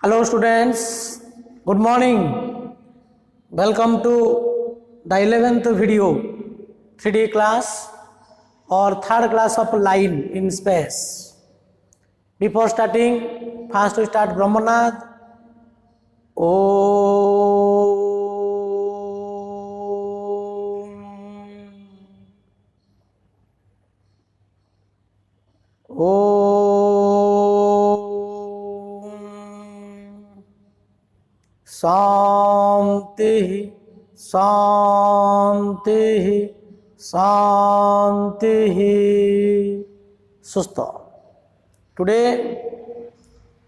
Hello students, good morning. Welcome to the 11th video 3D class or third class of line in space. Before starting, first we start Brahmanad. शांति शांति शांति सुस्त. Today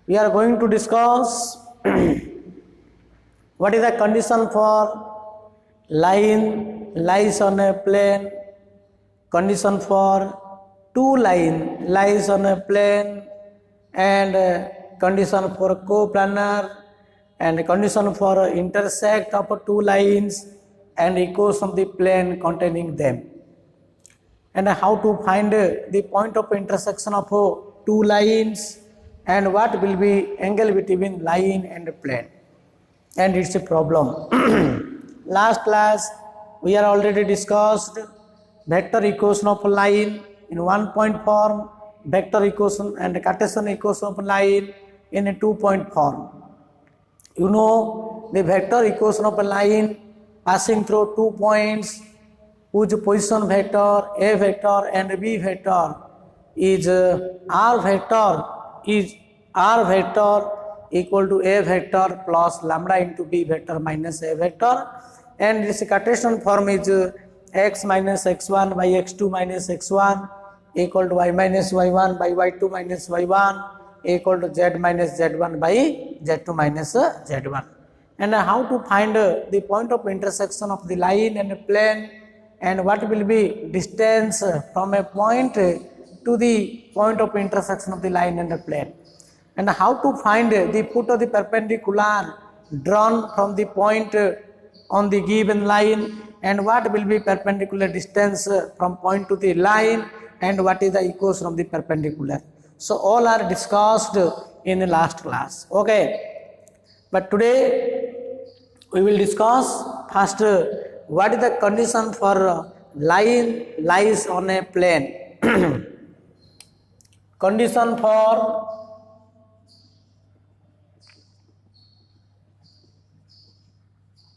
we are going to discuss what is the condition for line lies on a plane, condition for two line lies on a plane, and condition for coplanar, and condition for intersect of two lines and equation of the plane containing them, and how to find the point of intersection of two lines and what will be angle between line and plane, and it's a problem. Last class we are already discussed vector equation of line in 1 point form, vector equation and Cartesian equation of line in a 2 point form. You know the vector equation of a line passing through 2 points whose position vector A vector and B vector is R vector equal to A vector plus lambda into B vector minus A vector, and this Cartesian form is x minus x1 by x2 minus x1 equal to y minus y1 by y2 minus y1 equal to z minus z1 by z2 minus z1. And how to find the point of intersection of the line and the plane, and what will be distance from a point to the point of intersection of the line and the plane, and how to find the foot of the perpendicular drawn from the point on the given line, and what will be perpendicular distance from point to the line, and what is the equation of the perpendicular. So all are discussed in the last class. Okay, but today we will discuss first what is the condition for line lies on a plane. Condition for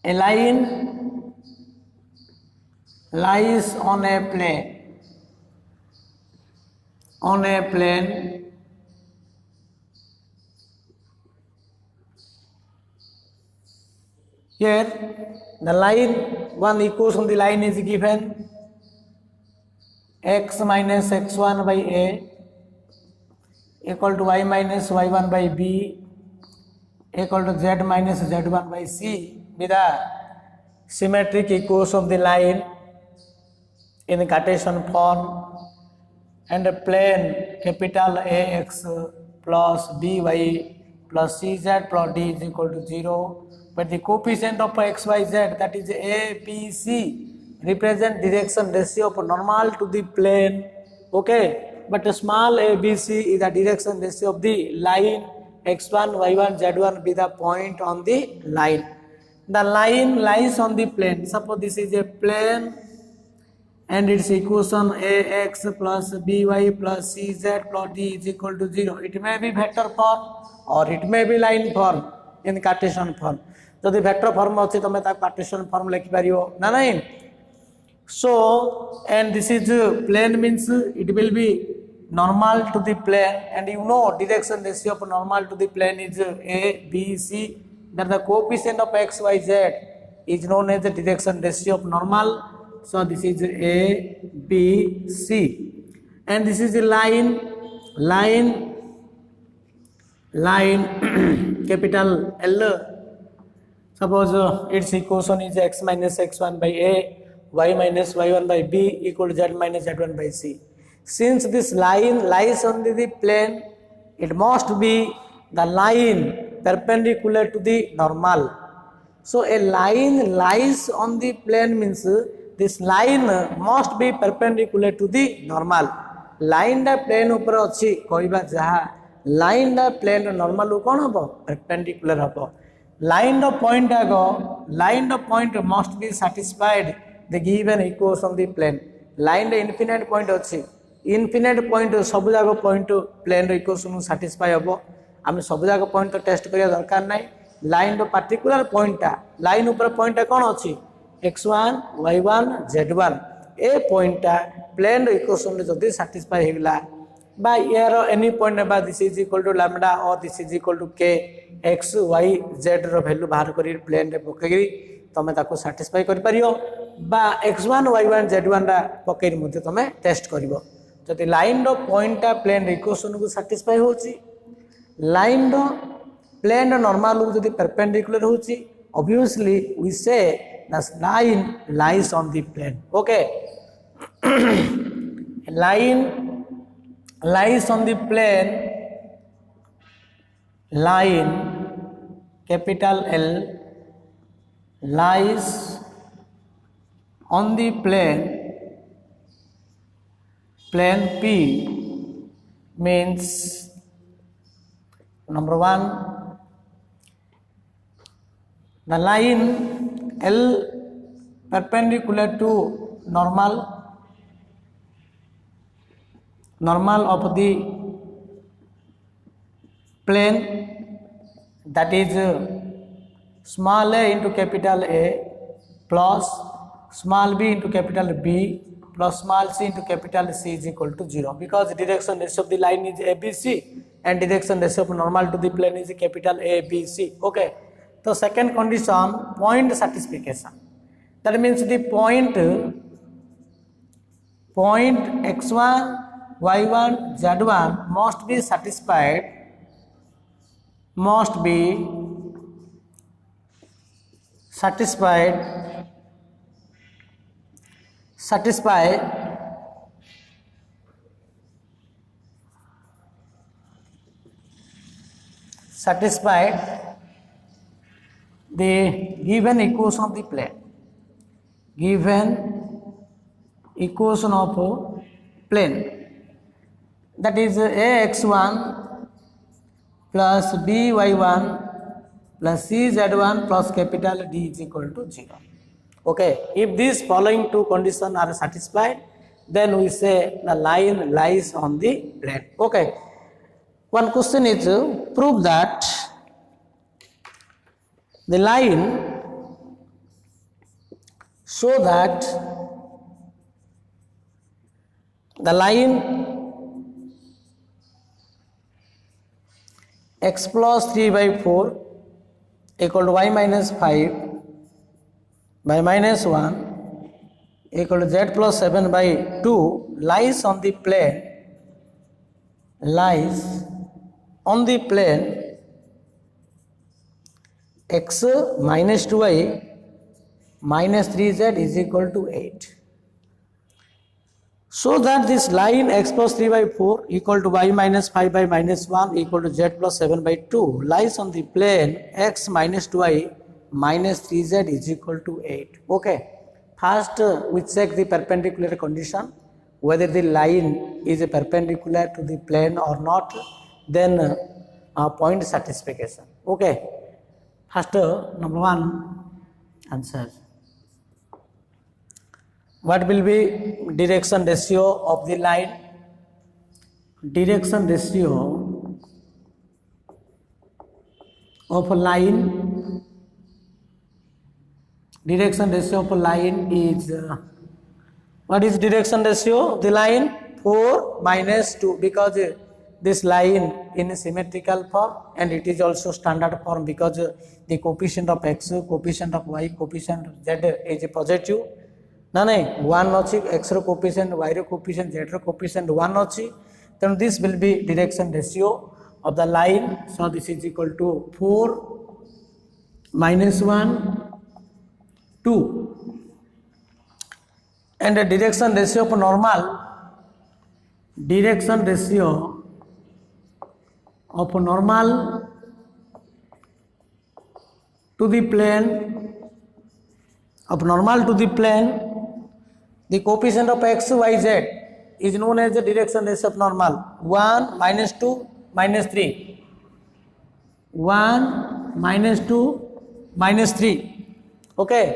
a line lies on a plane. On a plane, here the line, one equation of the line is given x minus x1 by A equal to y minus y1 by B equal to z minus z1 by C with the symmetric equation of the line in the Cartesian form, and a plane capital AX plus BY plus CZ plus D is equal to 0, but the coefficient of XYZ, that is A, B, C, represent direction ratio of normal to the plane. Okay, but a small a, B, C is the direction ratio of the line x1, y1, z1 be the point on the line. The line lies on the plane. Suppose this is a plane and its equation ax plus by plus cz plus d is equal to 0. It may be vector form or it may be line form in Cartesian form. So the vector form अच्छी तो मैं ताक Cartesian form लिख पारियो ना नहीं. So and this is plane means it will be normal to the plane, and you know direction ratio of normal to the plane is a, b, c. That the coefficient of x, y, z is known as the direction ratio of normal. So this is A, B, C, and this is the line capital L. Suppose its equation is x minus x1 by A, y minus y1 by B equal to z minus z1 by C. Since this line lies on the plane, it must be the line perpendicular to the normal. So a line lies on the plane means this line must be perpendicular to the normal. Line da plane upar अछि कहबा जहा line plane normal कौन हम perpendicular हम line point आग line point must be satisfied the given equation of the plane line infinite point अच्छी infinite point सब जाक पॉइंट प्लेन इक्वेशन सैटिस्फाई हम आम सब जाक पॉइंट तो टेस्ट करिया दरकार नहीं लाइन पार्टिकुलर पॉइंटा लाइन ऊपर पॉइंटा कौन अच्छी x1 y1 z1 ए पॉइंटा प्लेन इक्वेशन जदि सैटिस्फाई होगा बा यार एनी पॉइंट ना this is equal to lambda और this is equal to K X Y Z रो वैल्यू बाहर कर प्लेन रे पकई तुम ताको सैटिस्फाई कर परियो बा x1 y1 z1 रा पकई मते तुम टेस्ट करिवो जदि लाइन रो पॉइंटा प्लेन इक्वेशन को सैटिस्फाई होची लाइन रो प्लेन नॉर्मल जदि परपेंडिकुलर होची obviously we say that line lies on the plane okay line lies on the plane line capital L lies on the plane P means number 1 the line L perpendicular to normal of the plane that is small a into capital A plus small b into capital B plus small c into capital C is equal to 0 because direction ratio of the line is ABC and direction ratio of normal to the plane is capital ABC okay. So second condition point satisfaction that means the point x1 y1 z1 must be satisfied the given equation of the plane that is ax1 plus by1 plus cz1 plus capital D is equal to 0 okay. If these following two conditions are satisfied then we say the line lies on the plane okay. One question is prove that the line so that the line x plus 3 by 4 equal to y minus 5 by minus 1 equal to z plus 7 by 2 lies on the plane x minus 2y minus 3z is equal to 8 so that this line x plus 3 by 4 equal to y minus 5 by minus 1 equal to z plus 7 by 2 lies on the plane x minus 2y minus 3z is equal to 8 okay. First we check the perpendicular condition whether the line is perpendicular to the plane or not then point satisfaction okay. First number 1 answer what will be direction ratio of the line direction ratio of a line is what is direction ratio of the line 4 minus 2 because this line in symmetrical form and it is also standard form because the coefficient of x coefficient of y coefficient of z is positive ना नहीं 1 अच्छी x रो coefficient y रो coefficient z रो coefficient 1 अच्छी then this will be direction ratio of the line so this is equal to 4 minus 1 2 and the direction ratio of normal to the plane the coefficient of x y z is known as the direction ratio of normal 1 minus 2 minus 3, 1 minus 2 minus 3. Okay,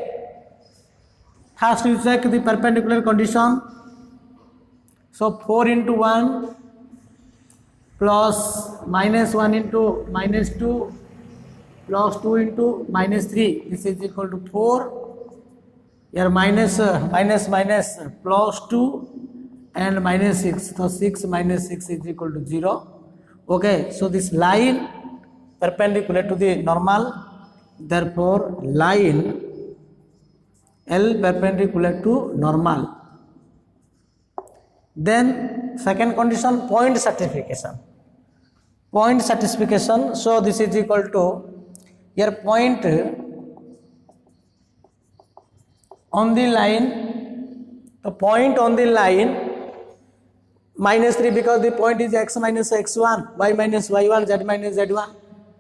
first you check the perpendicular condition. So 4 into 1 plus minus 1 into minus 2 plus 2 into minus 3, this is equal to 4. Here minus plus 2 and minus 6, so 6 minus 6 is equal to 0. Okay, so this line perpendicular to the normal, therefore line L perpendicular to normal. Then second condition, point certification. Point certification, so this is equal to, here point on the line, the point on the line minus 3, because the point is x minus x1, y minus y1, z minus z1.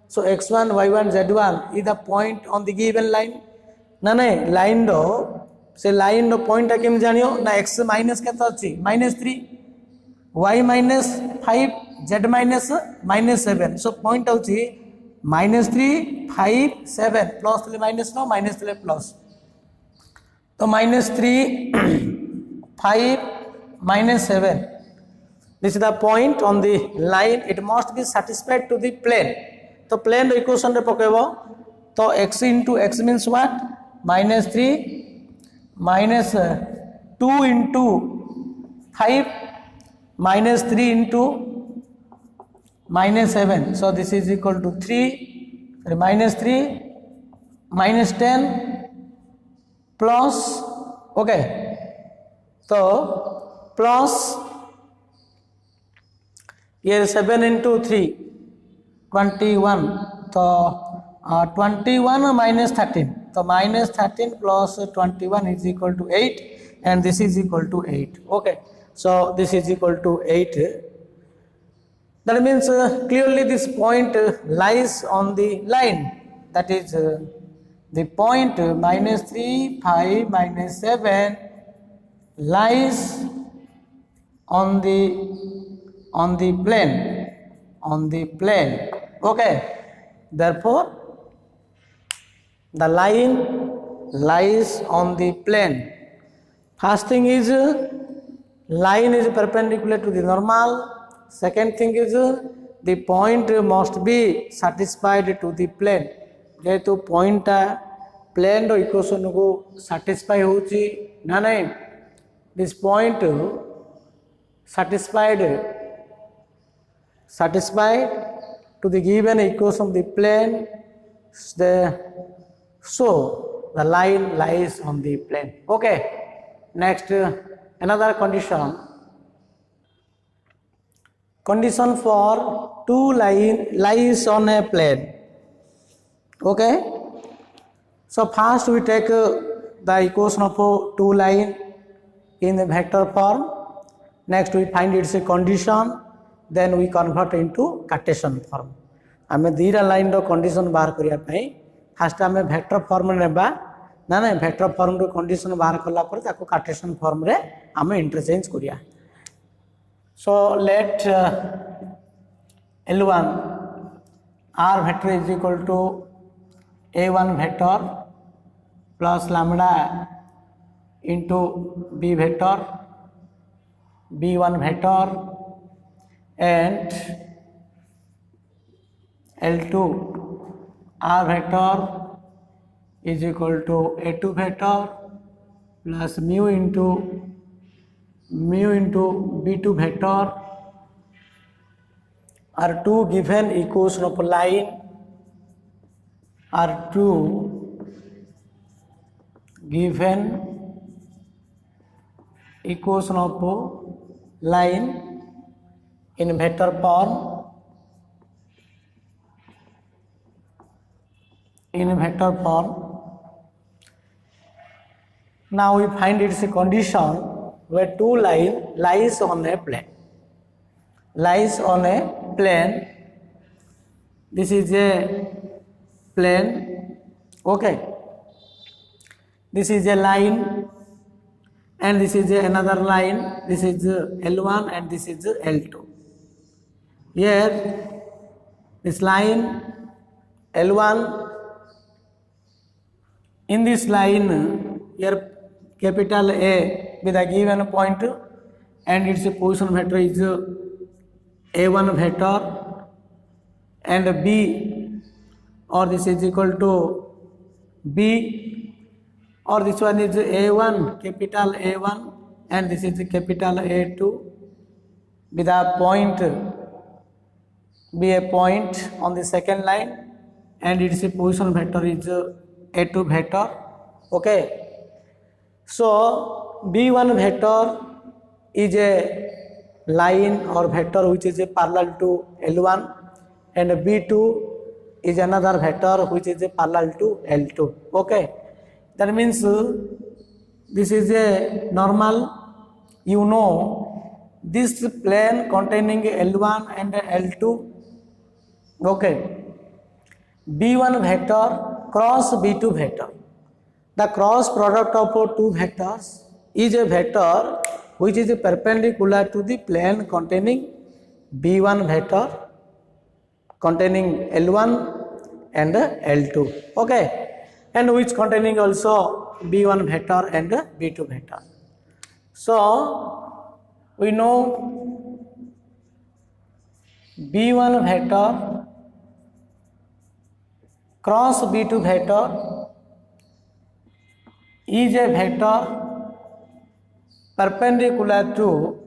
So x1, y1, z1 is the point on the given line. ना नहीं line रो से line रो point came जानियो ना x minus केते अछि -3, y minus 5, z minus -7. So point अछि -3, 5, 7 plus ले minus no minus ले plus, तो -3, 5, -7. This is the point on the line. It must be satisfied to the plane. तो plane equation रे पकेबो, तो x into x means what? -3 minus 2 into 5 minus 3 into -7. So this is equal to 3, -3 minus 10 plus, okay, so plus here 7 into 3, 21, so 21 minus 13, so minus 13 plus 21 is equal to 8, and this is equal to 8. Okay, so this is equal to 8. That means clearly this point lies on the line, that is the point -3, 5, -7 lies on the plane, okay. Therefore the line lies on the plane. First thing is line is perpendicular to the normal. Second thing is the point must be satisfied to the plane. जेहेतु point plane रो equation को satisfy होची ना नहीं, this point satisfied to the given equation of the plane, so the line lies on the plane. Okay, next another condition for two line lies on a plane. Okay, so first we take the equation of two line in the vector form. Next we find its a condition, then we convert into Cartesian form. आमे दीरा line रो condition बाहर करिया पई fast आमे vector form नेबा ना ना vector form रो condition बाहर करला पर ताको कार्टेशियन फॉर्म रे आमे इंटरचेंज करिया. So let L1 R vector is equal to A1 vector plus lambda into B vector, B1 vector, and L2 R vector is equal to A2 vector plus mu into B2 vector are two given equation of line, are two given equation of line in vector form. Now we find its a condition where two line lies on a plane. This is a plane, okay. This is a line, and this is another line. This is L1 and this is L2. Here this line L1. In this line here capital A with a given point and its position vector is A1 vector and B, or this is equal to B, or this one is A1 capital A1 and this is capital A2 with a point be a point on the second line and its position vector is A2 vector. Okay, so B1 vector is a line or vector which is parallel to L1 and B2 is another vector which is parallel to L2. Okay, that means this is a normal, you know, this plane containing L1 and L2. Okay, B1 vector cross B2 vector. The cross product of two vectors is a vector which is perpendicular to the plane containing B1 vector containing L1 and L2. Okay, and which containing also B1 vector and B2 vector. So we know B1 vector cross B2 vector is a vector perpendicular to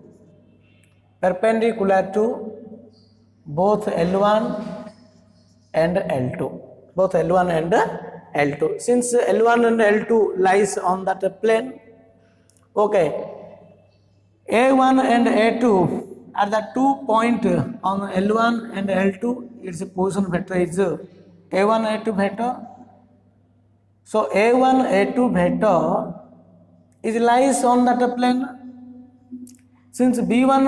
both L1 and L2, both L1 and L2. Since L1 and L2 lies on that plane, okay, A1 and A2 are the 2 points on L1 and L2. Its position vector is A1 A2 vector. So A1 A2 vector is lies on that plane. Since B1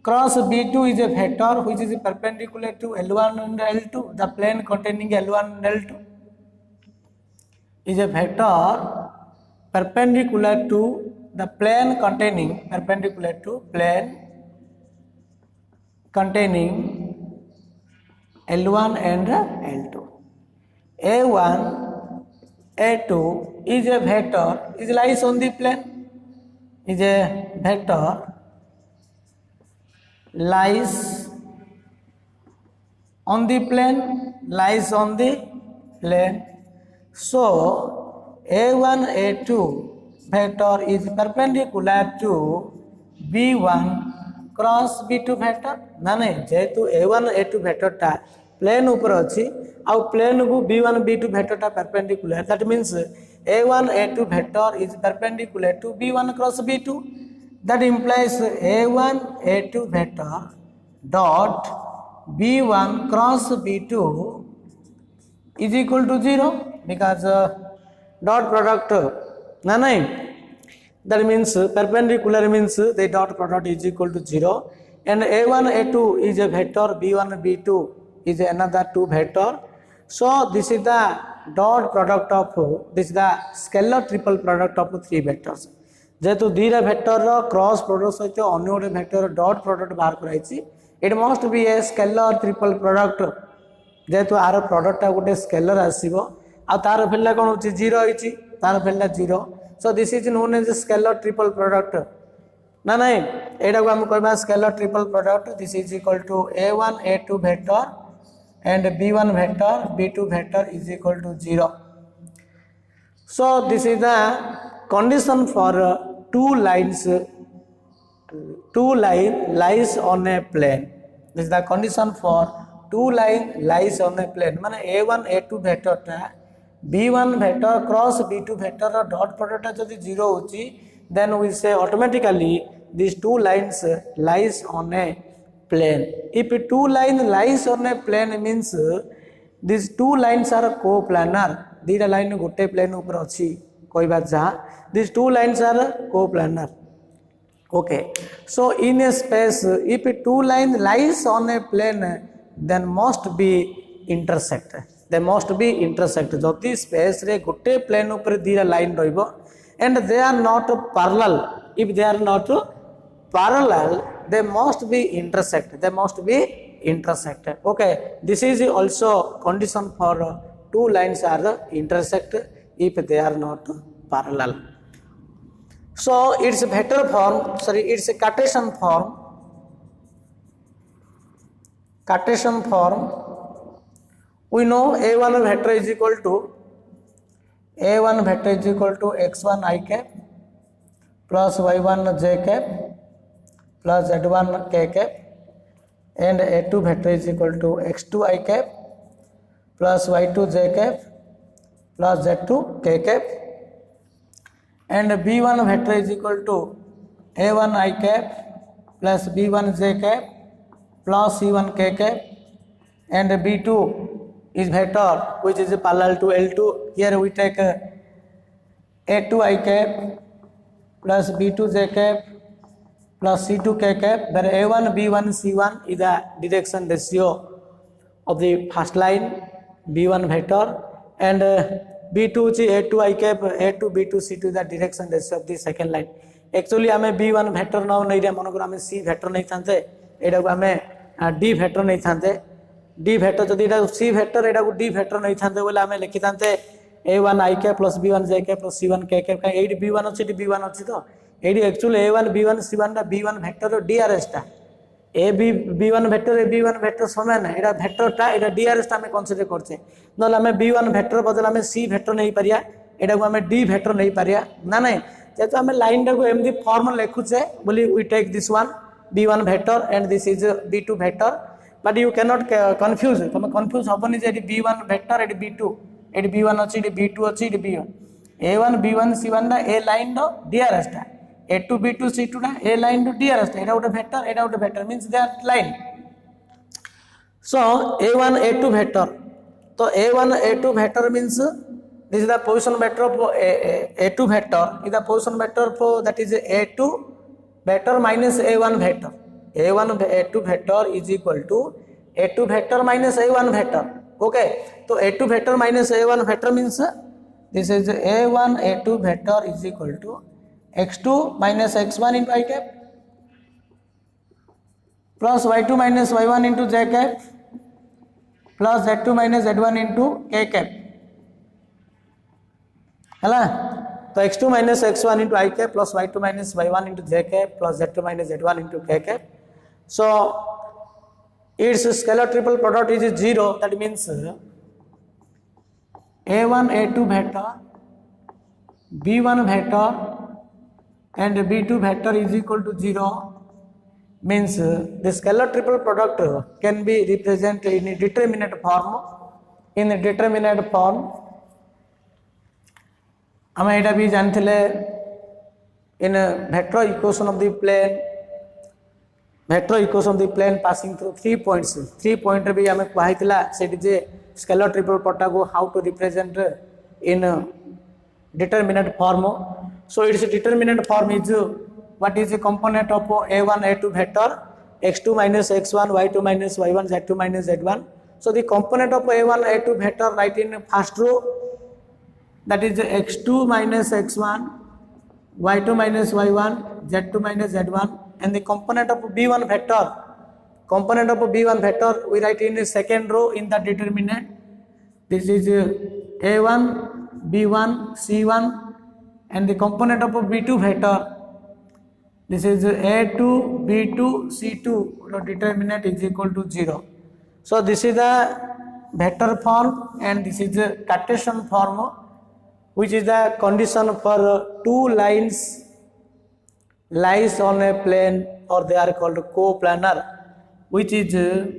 cross B2 is a vector which is perpendicular to L1 and L2, the plane containing L1 and L2 is a vector perpendicular to the plane containing L1 and L2. A1 A2 is a vector is lies on the plane, is a vector lies on the plane, So A1 A2 vector is perpendicular to B1 cross B2 vector. ना नहीं, जेहेतु A1 A2 vector टा plane ऊपर अच्छी, आउ plane को B1 B2 vector टा perpendicular. That means A1 A2 vector is perpendicular to B1 cross B2. That implies A1 A2 vector dot B1 cross B2 is equal to 0 because dot product na nahi. That means perpendicular means the dot product is equal to 0 and A1 A2 is a vector, B1 B2 is another two vector. So this is the dot product of this is the scalar triple product of three vectors. जेहेतु दीटा vector cross product सहित अन्य गोटे vector dot product बाहर कराई, it must be a scalar triple product जेहेतु are प्रोडक्टा गोटे scalar आसो आ तार फैला कौन हो 0 होती तार फैला 0. So this is known as scalar triple product ना नहीं एटा को हम कहबा scalar triple product. This is equal to A1 A2 vector and B1 vector B2 vector is equal to 0. So this is the condition for two lines lies on a plane. This is the condition for two line lies on a plane. माने A1 A2 vector टा B1 vector cross B2 vector ର dot product टा जदि 0 होची, then we say automatically these two lines lies on a plane. If two line lies on a plane means these two lines are coplanar. दीटा line गोटे plane ऊपर अच्छी कहबा जहाँ these two lines are coplanar. Okay, so in a space if two line lies on a plane then must be intersect. They must be intersect. जदि space रे गोटे plane ऊपर दीटा लाइन रहिबो and they are not parallel. If they are not parallel they must be intersect. They must be intersect. Okay, this is also condition for two lines are the intersect if they are not parallel. So its vector form, its Cartesian form. Cartesian form, we know a1 vector is equal to x1 I cap plus y1 j cap plus z1 k cap, and a2 vector is equal to x2 I cap plus y2 j cap plus z2 k cap, and b1 vector is equal to a1 I cap plus b1 j cap plus c1 k cap, and b2 is vector which is parallel to L2. Here we take a2 I cap plus b2 j cap plus c2 k cap, where a1 b1 c1 is the direction ratio of the first line b1 vector, and b2 is a2 I cap, a2 b2 c2 is the direction ratio of the second line. Actually आमे b1 vector now नहीं रहे, मनोकर आमे c vector नहीं थांते, एडा को आमे d vector नहीं थांते, d vector जदि एडा c vector एडा को d vector नहीं थांते बोले आमे लिखि थांते a1 I cap plus b1 j cap plus c1 k cap. एडी b1 अछि, b1 अछि तो AD actually a1 b1 c1 दा b1 vector रो drs टा a b1 vector समान है, एडा vector टा एडा drs टा में कंसीडर करछे, नले हमें b1 vector बदल हमें c vector नहीं परिया, एडा को हमें d vector नहीं परिया ना नहीं, जेतो हमें लाइन टा को एमदी फॉर्म लिखुछे बोली we take this one b1 vector and this is b2 vector, but you cannot confuse, तुम confuse होबनी जे एडी b1 vector एडी b2 एडी b1 अछि एडी b2 अछि AD b1, a1 b1 c1 दा a लाइन रो drs टा, a2 b2 c2 दा a लाइन रो drs टा, एडा उटे vector means they are line. So a1 a2 vector, तो a1 a2 vector means this is the position vector of a2 vector, is the position vector for that is a2 vector minus a1 vector. a1 a2 vector is equal to a2 vector minus a1 vector. Okay, so a2 vector minus a1 vector means this is a1 a2 vector is equal to x2 minus x1 into I cap plus y2 minus y1 into j cap plus z2 minus z1 into k cap. है तो x2 minus x1 into I cap plus y2 minus y1 into j cap plus z2 minus z1 into k cap. So its scalar triple product is 0, that means a1 a2 vector, b1 vector and b2 vector is equal to 0, means the scalar triple product can be represented in a determinate form. In a determinate form, हम एटा भी जानथिले in vector equation of the plane, vector equation of the plane passing through 3 points, 3 point रे भी हमें कहैतिला सेठी जे scalar triple product को how to represent in determinate form. So its determinate form is what is the component of a1 a2 vector, x2 minus x1 y2 minus y1 z2 minus z1. So the component of a1 a2 vector write in first row, that is x2 minus x1 y2 minus y1 z2 minus z1, and the component of b1 vector we write in the second row in the determinant. This is a1 b1 c1, and the component of b2 vector, this is a2 b2 c2, the determinant is equal to 0. So this is the vector form and this is the Cartesian form, which is the condition for two lines lies on a plane, or they are called coplanar, which is a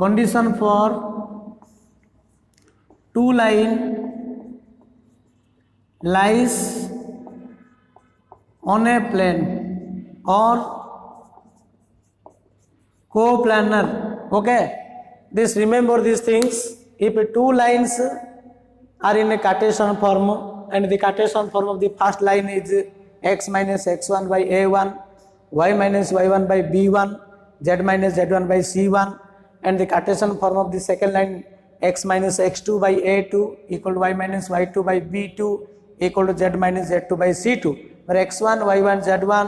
condition for two line lies on a plane or coplanar. Okay, this remember these things. If two lines are in a Cartesian form and the Cartesian form of the first line is x minus x1 by a1, y minus y1 by b1, z minus z1 by c1, and the Cartesian form of the second line x minus x2 by a2 equal to y minus y2 by b2 equal to z minus z2 by c2, where x1, y1, z1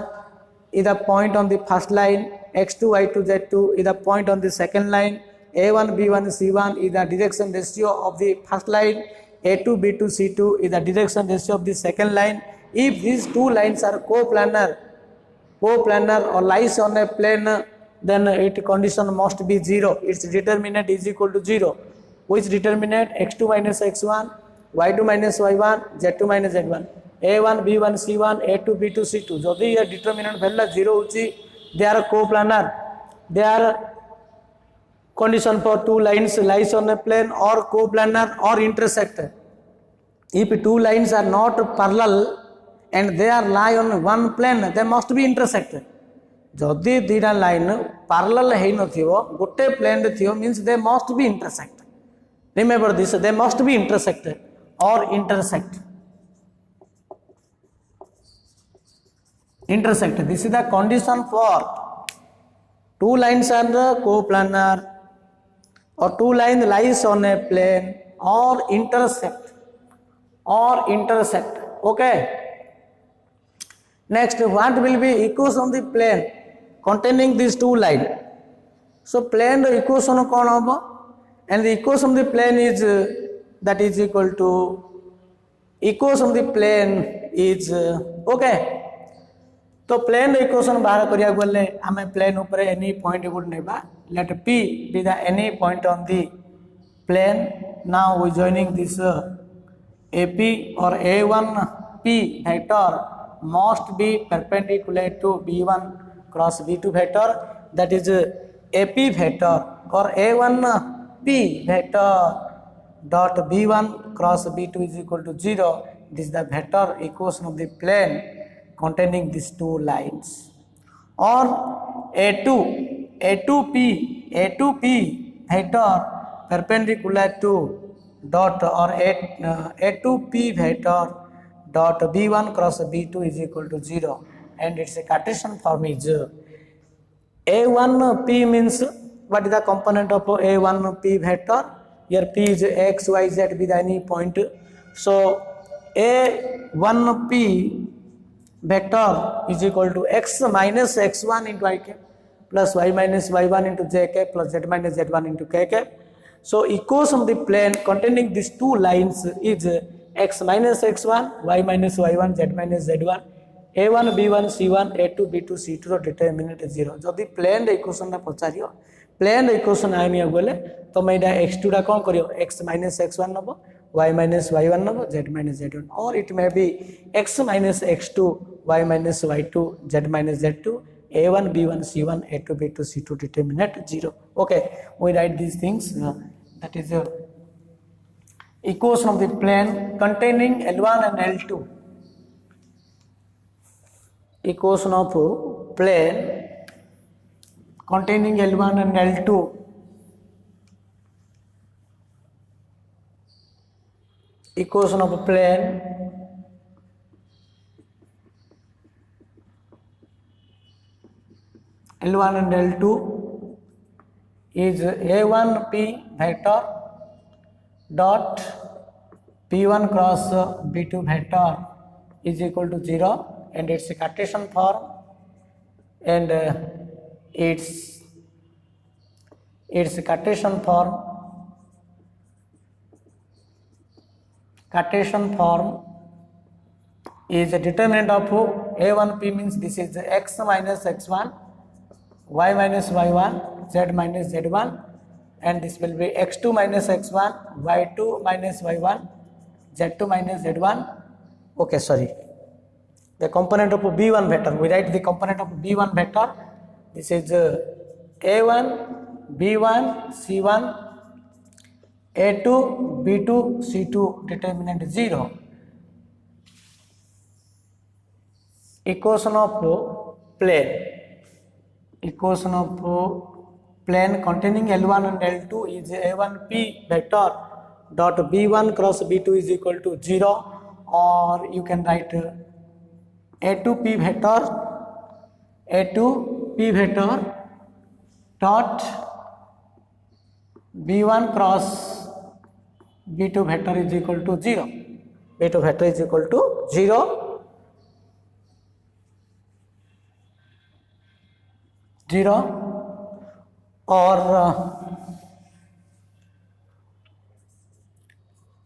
is the point on the first line, x2, y2, z2 is the point on the second line, a1, b1, c1 is the direction ratio of the first line, a2, b2, c2 is the direction ratio of the second line. If these two lines are coplanar or lies on a plane, then its condition must be 0. Its determinant is equal to 0. Which determinant? x2 minus x1, y2 minus y1, z2 minus z1, a1, b1, c1, a2, b2, c2. जदि ये determinant value 0 होची, they are coplanar. They are condition for two lines lies on a plane or coplanar or intersect. If two lines are not parallel and they are lie on one plane, they must be intersect. जदि दीटा line parallel है नथिवो गोटे plane रे थियो means they must be intersect. Remember this, they must be intersected or intersect. Intersect. This is the condition for two lines are coplanar or two lines lies on a plane or intersect. Okay. Next, what will be equation of the plane containing these two lines? So plane equation कौन होगा? And the equation of the plane is that is equal to equation of the plane is okay. तो plane equation बाहर करिया गले हमें plane ऊपर any point गुड नेबा let p be the any point on the plane. Now we joining this ap or a1p vector must be perpendicular to b1 cross b2 vector, that is ap vector or a1p vector dot b1 cross b2 is equal to 0. This is the vector equation of the plane containing these two lines. Or a2p vector perpendicular to dot or a2p vector dot b1 cross b2 is equal to 0, and its a Cartesian form is a1p means what is the component of a1p vector? Here p is x, y, z with any point. So a1p vector is equal to x minus x1 into I cap plus y minus y1 into j cap plus z minus z1 into k cap. So equation of the plane containing these two lines is x minus x1, y minus y1, z minus z1, a1, b1, c1, a2, b2, c2 determinant is 0. जदि plane equation रा पचारियो plane equation आनिया बोले तो मैं इधर x2 रा कौन करियो x minus x1 Nebo, y minus y1 Nebo, z minus z1, or it may be x minus x2, y minus y2, z minus z2, a1, b1, c1, a2, b2, c2 determinant 0. Okay, we write these things. That is the equation of the plane containing L1 and L2. Equation of plane containing L1 and L2. Equation of a plane L1 and L2 is a1p vector dot p1 cross b2 vector is equal to 0, and its a Cartesian form, and its Cartesian form is a determinant of a1p means this is x minus x1, y minus y1, z minus z1, and this will be x2 minus x1, y2 minus y1, z2 minus z1. Okay, sorry. The component of b1 vector, we write the component of b1 vector. This is a1, b1, c1, a2, b2, c2 determinant 0. Equation of plane. Equation of plane containing L1 and L2 is a1p vector dot b1 cross b2 is equal to 0, or you can write a2p vector dot b1 cross b2 vector is equal to 0. B2 vector is equal to 0. Or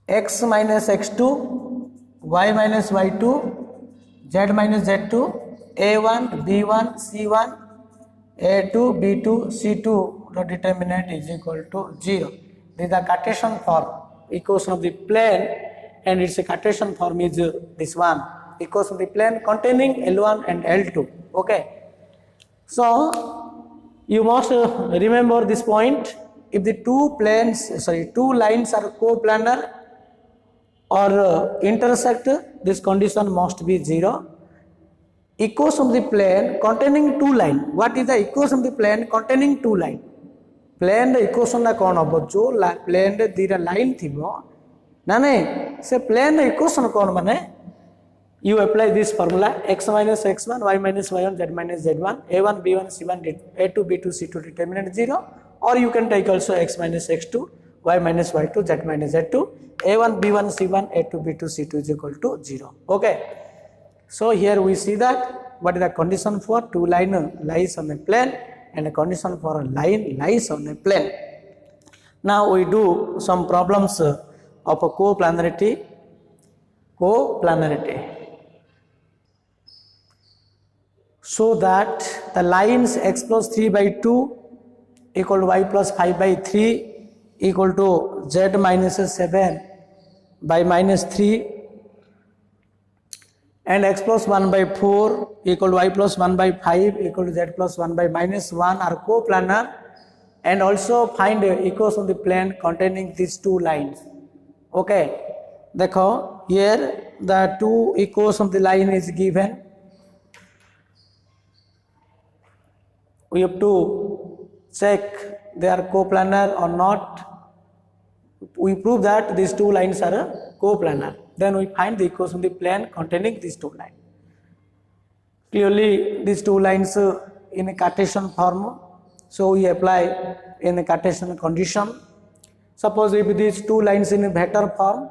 x minus x2, y minus y2, z minus z2, a1, b1, c1, a2, b2, c2 the determinant is equal to 0. This is the Cartesian form, equation of the plane, and its Cartesian form is this one, equation of the plane containing L1 and L2. Okay. So you must remember this point. If the two lines are coplanar or intersect, this condition must be 0. Equation of the plane containing two lines. What is the equation of the plane containing two lines? Plane equation na कौन होबो जो plane रे दीरा line थिबो ना नहीं से plane equation कौन माने you apply this formula x minus x1 y minus y1 z minus z1 a1 b1 c1 a2 b2 c2 determinant 0, or you can take also x minus x2 y minus y2 z minus z2 a1 b1 c1 a2 b2 c2 is equal to 0. Okay, so here we see that what is the condition for two line lies on a plane and a condition for a line lies on a plane. Now we do some problems of a coplanarity. So that the lines x plus 3 by 2 equal to y plus 5 by 3 equal to z minus 7 by minus 3 and x plus 1 by 4 equal to y plus 1 by 5 equal to z plus 1 by minus 1 are coplanar, and also find equation of the plane containing these two lines. Okay, देखो here the two equation of the line is given. We have to check they are coplanar or not. We prove that these two lines are coplanar. Then we find the equation of the plane containing these two lines. Clearly these two lines in a Cartesian form, so we apply in a Cartesian condition. Suppose if these two lines in a vector form,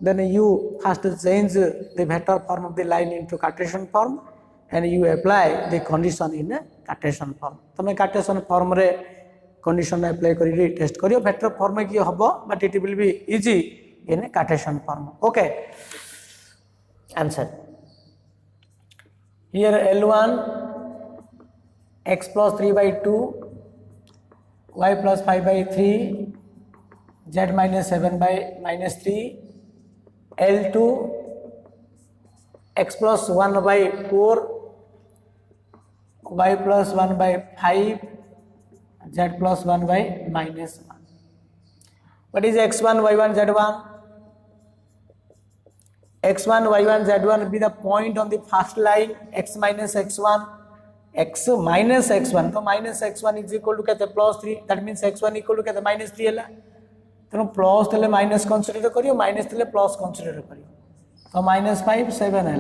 then you first change the vector form of the line into Cartesian form and you apply the condition in a Cartesian form. तमे Cartesian form रे condition apply करी test करियो vector form में की होबो, but it will be easy in a Cartesian form. Okay, answer. Here L1 x plus 3 by 2 y plus 5 by 3 z minus 7 by minus 3 L2 x plus 1 by 4 y plus 1 by 5 z plus 1 by minus 1. What is x1 y1 z1? x1 y1 z1 will be the point on the first line, x minus x1 x minus x1, तो minus x1 is equal to कहते plus 3, that means x1 equal to कहते minus 3 है, तेणु plus थे minus consider करियो minus थे plus consider करियो, तो माइनस 5 7 है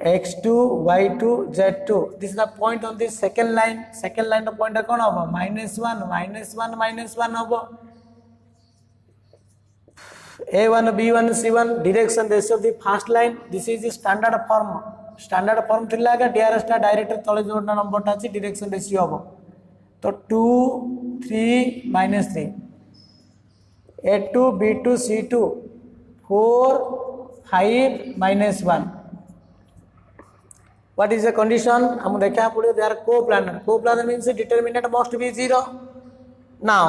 x2 y2 z2. This is the point on this second line the point कौन हम -1 -1 हम a1 b1 c1 direction ratio of the first line. This is standard form थिला का डीआरएस टा डायरेक्ट तळे जोडना नंबर टा अछि डायरेक्शन रेशियो हम, तो 2 3 -3 a2 b2 c2 4 5 -1. What is the condition? हम देखा पड़े they are coplanar means the determinant must be 0. Now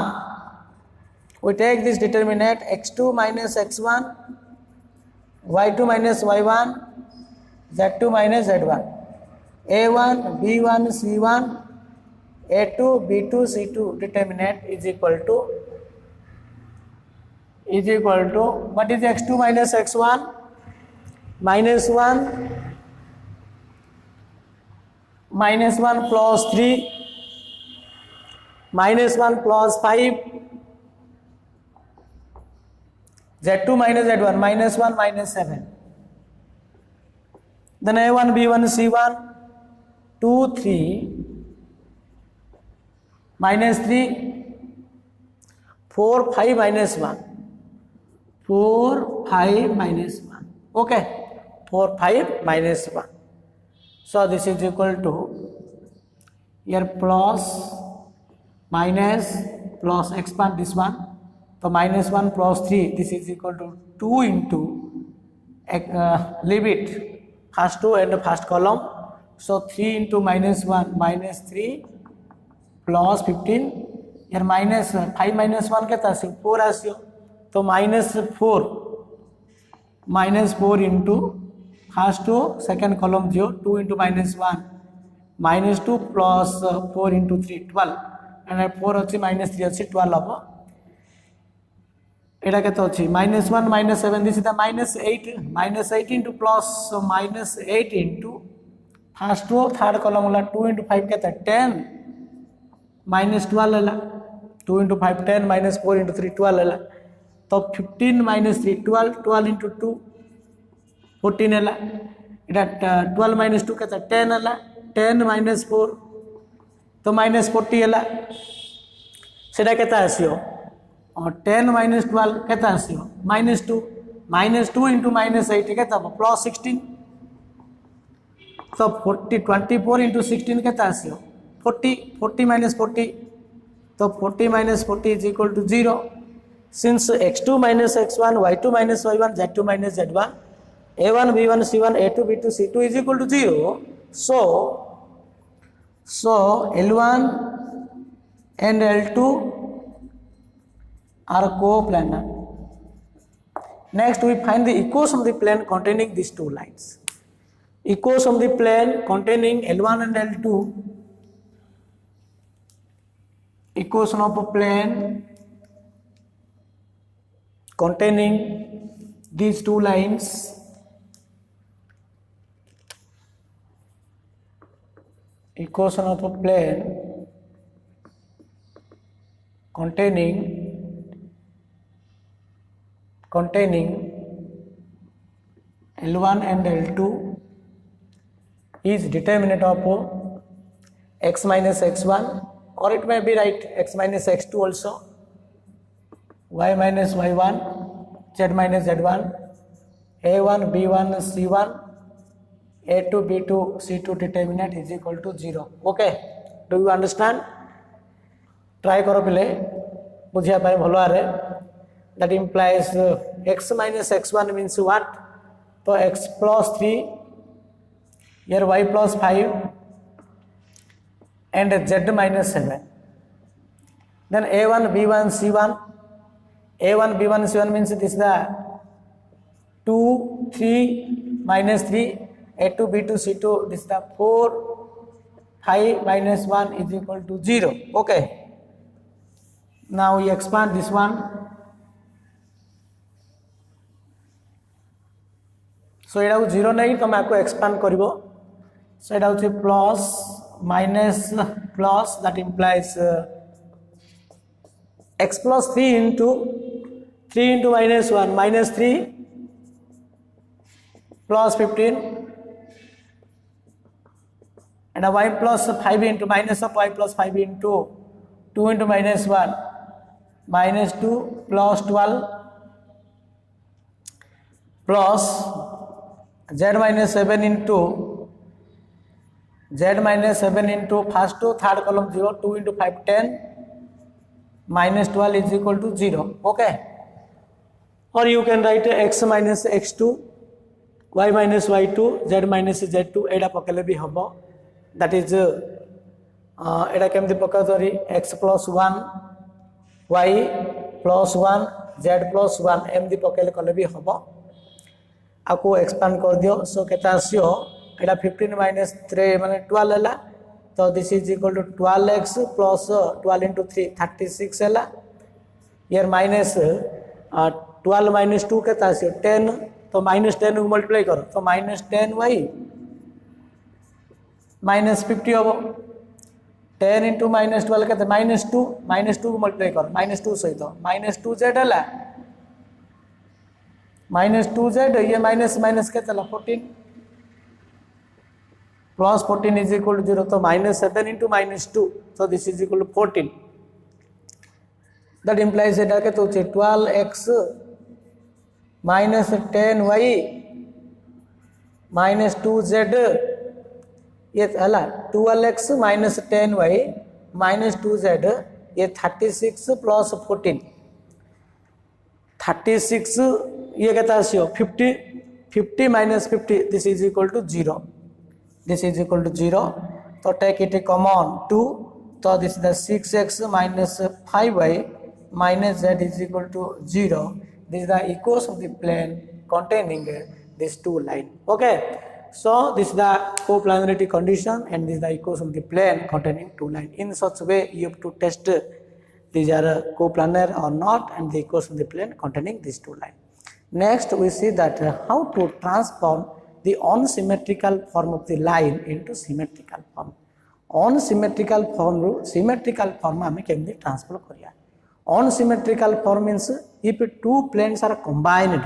we take this determinant x2 minus x1 y2 minus y1 z2 minus z1 a1 b1 c1 a2 b2 c2 determinant is equal to what is x2 minus x1 -1 -1 plus 3 -1 plus 5 z2 minus z1 -1 -7. Then a1 b1 c1 2 3 -3 4 5 -1 4 5 minus 1. Okay, 4 5 minus 1. So this is equal to here plus minus plus expand this one. So minus 1 plus 3, this is equal to 2 into leave it first 2 and first column. So 3 into minus 1 minus 3 plus 15. Here minus 5 minus 1 के 4 आसियो. तो minus 4 into first 2 second column 0, 2 into minus 1 minus 2 plus 4 into 3 12 and 4 अच्छी minus 3 अच्छी 12 हम एटा के तो अच्छी minus 1 minus 7, this is the minus 8 into plus minus 8 into first 2 third column वाला 2 into 5 के 10 minus 12 है 2 into 5 10 minus 4 into 3 12 है तो 15 minus 3 12 into 2 14 है इटा 12 minus 2 के 10 है 10 minus 4 तो minus 40 है सेटा केता आसियो और 10 minus 12 केता आसियो minus 2 into minus 8 केता plus 16 तो 24 into 16 केता आसियो 40 minus 40 तो 40 minus 40 is equal to 0. Since x2 minus x1 y2 minus y1 z2 minus z1 a1 b1 c1 a2 b2 c2 is equal to 0, so L1 and L2 are coplanar. Next we find the equation of the plane containing these two lines. Equation of the plane containing L1 and L2. Equation of a plane containing these two lines. Equation of a plane containing L1 and L2 is determinant of x minus x1, or it may be right x minus x2 also, y minus y1, z minus z1, a1 b1 c1, a2 b2 c2 determinant is equal to 0. Okay, do you understand? Try करो पहले बुझिया पाए भलो आरे. That implies x minus x1 means what? तो x plus 3, here y plus 5 and z minus 7. Then a1 b1 c1, a1 b1 c1 means this is the 2 3 minus 3, a2 b2 c2, this is the 4 5 minus 1 is equal to 0. Okay, now we expand this one. So it is 0 नहीं तो मैं आपको expand करिबो. So it is plus minus plus, that implies x plus 3 into minus 1 minus 3 plus 15 and a y plus 5 into minus of y plus 5 into 2 into minus 1 minus 2 plus 12 plus z minus 7 into first to third column 0, 2 into 5 10 minus 12 is equal to 0. Okay, or you can write x minus x2, y minus y2, z minus z2 एडा पकेले भी हबो. That is एडा केमती पका sorry x plus 1 y plus 1 z plus 1 एमती पकेले कले भी हबो. आपको एक्सपांड कर दियो. सो केता आसियो एडा 15 minus 3 माने 12 हैला. तो this is equal to 12x plus 12 into 3 36 हैला. हियर माइनस 12 minus 2 केता आसियो 10. तो minus 10 को मल्टीप्लाई करो तो minus 10y minus 50 होबो. 10 into minus 12 केते minus 2 को मल्टीप्लाई करो minus 2 सहित minus 2z हैला. minus 2z ये minus minus के चला 14 plus 14 is equal to 0. तो minus 7 into minus 2, so this is equal to 14. That implies that के तो 12x minus 10y minus 2z ये हला 12x minus 10y minus 2z ये 36 plus 14 36 ये कहता है 50 minus 50 this is equal to 0 this is equal to 0 तो take it common 2 so this is the 6x minus 5y minus z is equal to 0 this is the equals of the plane containing these two line okay so this is the coplanarity condition and this is the equals of the plane containing two line in such way you have to test these are coplanar or not and the equals of the plane containing these two line. Next we see that how to transform the unsymmetrical form of the line into symmetrical form. Unsymmetrical form ru symmetrical form hame kemti transfer kariya. Unsymmetrical form means if two planes are combined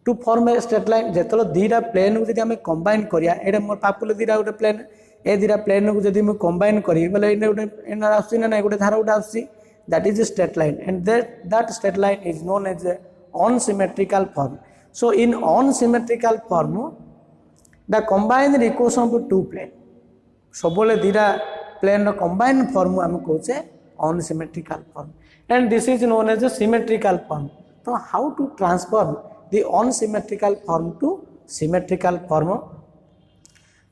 to form a straight line jetolo dira plane ku jodi hame combine kariya eta mor papule dira gote plane e dira plane ku jodi me combine kari bele ene gote ena asu na gote dhara gote asu that is a straight line and that straight line is known as a unsymmetrical form. So in unsymmetrical form the combined equation of two plane सबले दीरा plane combined form हम कहचे unsymmetrical form and this is known as a symmetrical form. So how to transform the unsymmetrical form to symmetrical form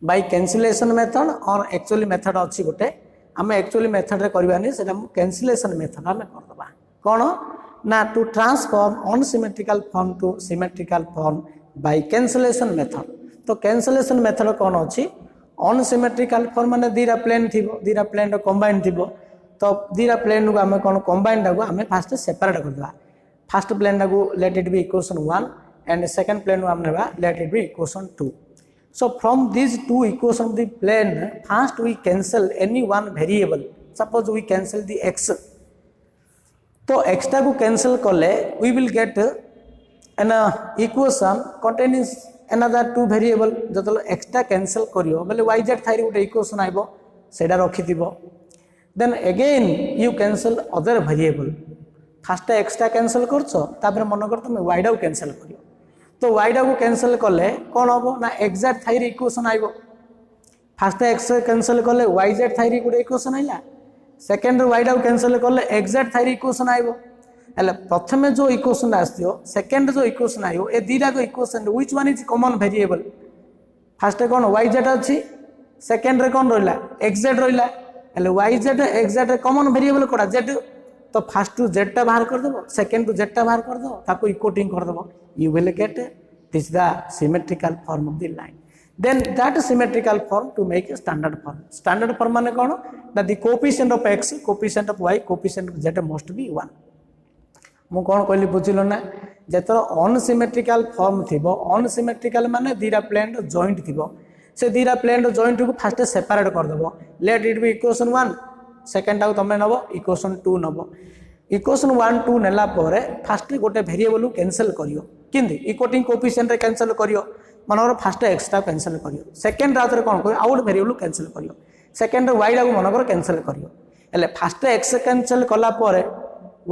by cancellation method or actually method अच्छी गोटे आम actually method रे करबानी सेटा cancellation method आम करदबा कोन ना to transform unsymmetrical form to symmetrical form by cancellation method. तो कैंसिलेशन मेथड कोन अछि अनसिमेट्रिकल फॉर्म माने दीरा प्लेन थिबो दीरा प्लेन रो कंबाइन थिबो तो दीरा प्लेन को आम कोन कंबाइन डागो आम फास्ट सेपरेट करदबा फर्स्ट प्लेन डागो let it be equation 1 and second plane को आम नेबा let it be equation 2. So from these two equations of the plane, first we cancel any one variable. Suppose we cancel the x. तो x को cancel करले we will get an equation containing another two variable. जतलो x cancel करियो बोले yz थाइरे गोटे equation आइबो सेडा रखि दिबो. Then again you cancel other variable. First x cancel करछो तापर मन कर तुम y को cancel करियो. तो y को कैंसिल कले कौन हम ना एक्जाक्ट थाइरी इक्वेशन आइबो. फास्ट एक्स कैंसिल कले yz थाइरी गोटे इक्वेशन आइला सेकंड y को कैंसिल कले एक्जाक्ट थाइरी इक्वेशन आइबो. एले प्रथमे जो इक्वेशन आस्तियो सेकंड जो इक्वेशन आइबो ए दीरा को equation which one is common variable. Fast कौन yz अछि सेकंड रे कौन रहला xz रहला एले yz एक्जाक्ट कॉमन वेरिएबल कोडा z. तो फास्ट टू z टा बाहर कर देबो सेकंड टू z टा बाहर कर दो ताको इक्वेटिंग कर देबो you will get this the symmetrical form of the line. Then that symmetrical form to make a standard form. Standard form माने कौन that the coefficient of x coefficient of y coefficient of z must be 1. मु कौन कहली बुझिलो ना जेतर unsymmetrical form थिबो unsymmetrical माने दीरा plane रो joint थिबो से दीरा प्लेन रो जॉइंट को फास्ट सेपरेट कर देबो late it be equation 1 second tau तमे नबो इक्वेशन 2 नबो इक्वेशन 1 2 नेला परे फास्ट गोटे वेरिएबल को कैंसिल करियो किंदी इक्वेटिंग कोएफिशिएंट रे कैंसिल करियो मनर फास्ट एक्स टा कैंसिल करियो सेकंड रात रे कोन करियो आउट वेरिएबल को कैंसिल करियो सेकंड रे y ला को मनकर कैंसिल करियो एले फास्ट एक्स कैंसिल कला परे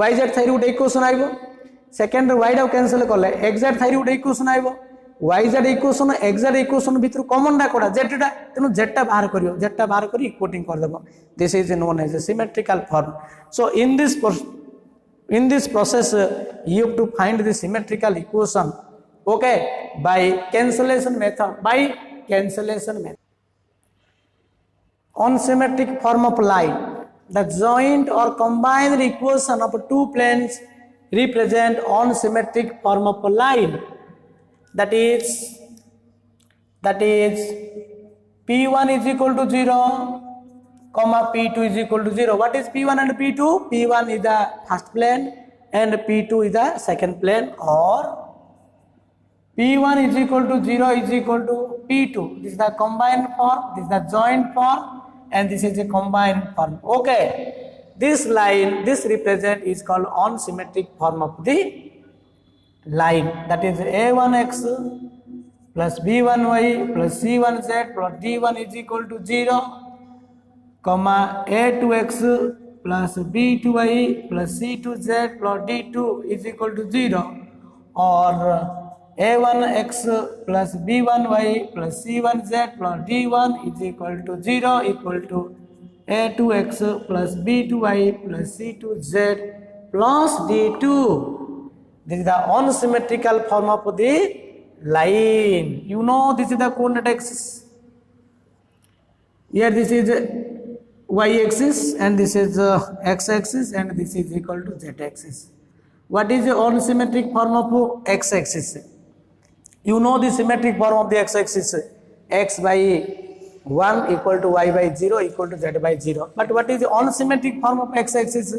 yz थाइरी गोटे इक्वेशन आइबो सेकंड रे y ला कैंसिल करले xz थाइरी गोटे इक्वेशन आइबो yz इक्वेशन xz इक्वेशन भीतर कॉमन डा कोडा z टा तेनु z टा बाहर करियो z टा बाहर करी इक्वेटिंग कर देबो this is known as a symmetrical form. So in this process you have to find the symmetrical equation okay by cancellation method. Unsymmetric form of line the joint or combined equation of two planes represent unsymmetric form of line that is p1 is equal to 0 comma p2 is equal to 0. What is p1 and p2? P1 is the first plane and p2 is the second plane or p1 is equal to 0 is equal to p2. This is the combined form, this is the joint form and this is a combined form. Okay, this line this represent is called unsymmetric form of the line that is a1x plus b1y plus c1z plus d1 is equal to 0 comma a2x plus b2y plus c2z plus d2 is equal to 0 or a1x plus b1y plus c1z plus d1 is equal to 0 equal to a2x plus b2y plus c2z plus d2. This is the unsymmetrical form of the line. You know this is the coordinate axis. Here this is y-axis and this is x-axis and this is equal to z-axis. What is the unsymmetric form of x-axis? You know the symmetric form of the x-axis. X by 1 equal to y by 0 equal to z by 0. But what is the unsymmetric form of x-axis?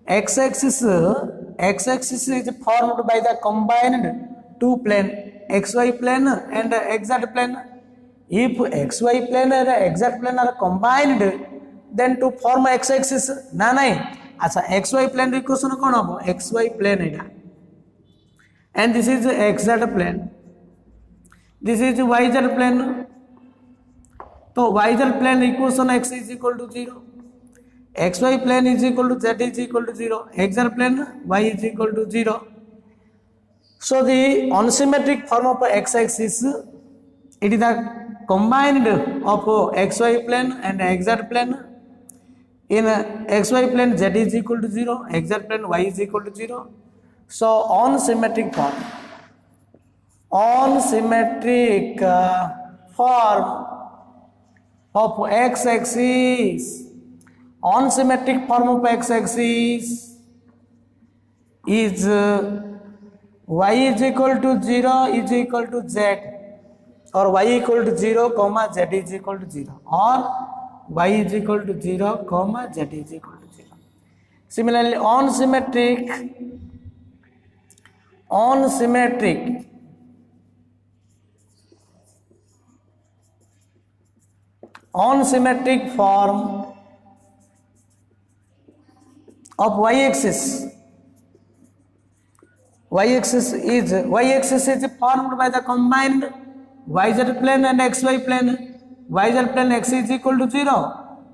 X-axis is formed by the combined two plane, xy plane and z plane. If xy plane and z plane are combined, then to form x-axis na nahi. अच्छा xy plane equation कौन होगा? xy plane है and this is xz plane, this is yz plane. तो yz plane equation x is equal to 0, xy plane is equal to z is equal to 0, xz plane y is equal to 0. So the unsymmetric form of x-axis, it is the combined of xy plane and xz plane. In xy plane z is equal to 0, xz plane y is equal to 0. So unsymmetric form of x-axis, unsymmetric form of x-axis is y is equal to 0 is equal to z, or y equal to 0 comma z is equal to 0, or y is equal to 0 comma z is equal to 0. Similarly unsymmetric form of y-axis is formed by the combined yz plane and xy plane. Yz plane x is equal to 0,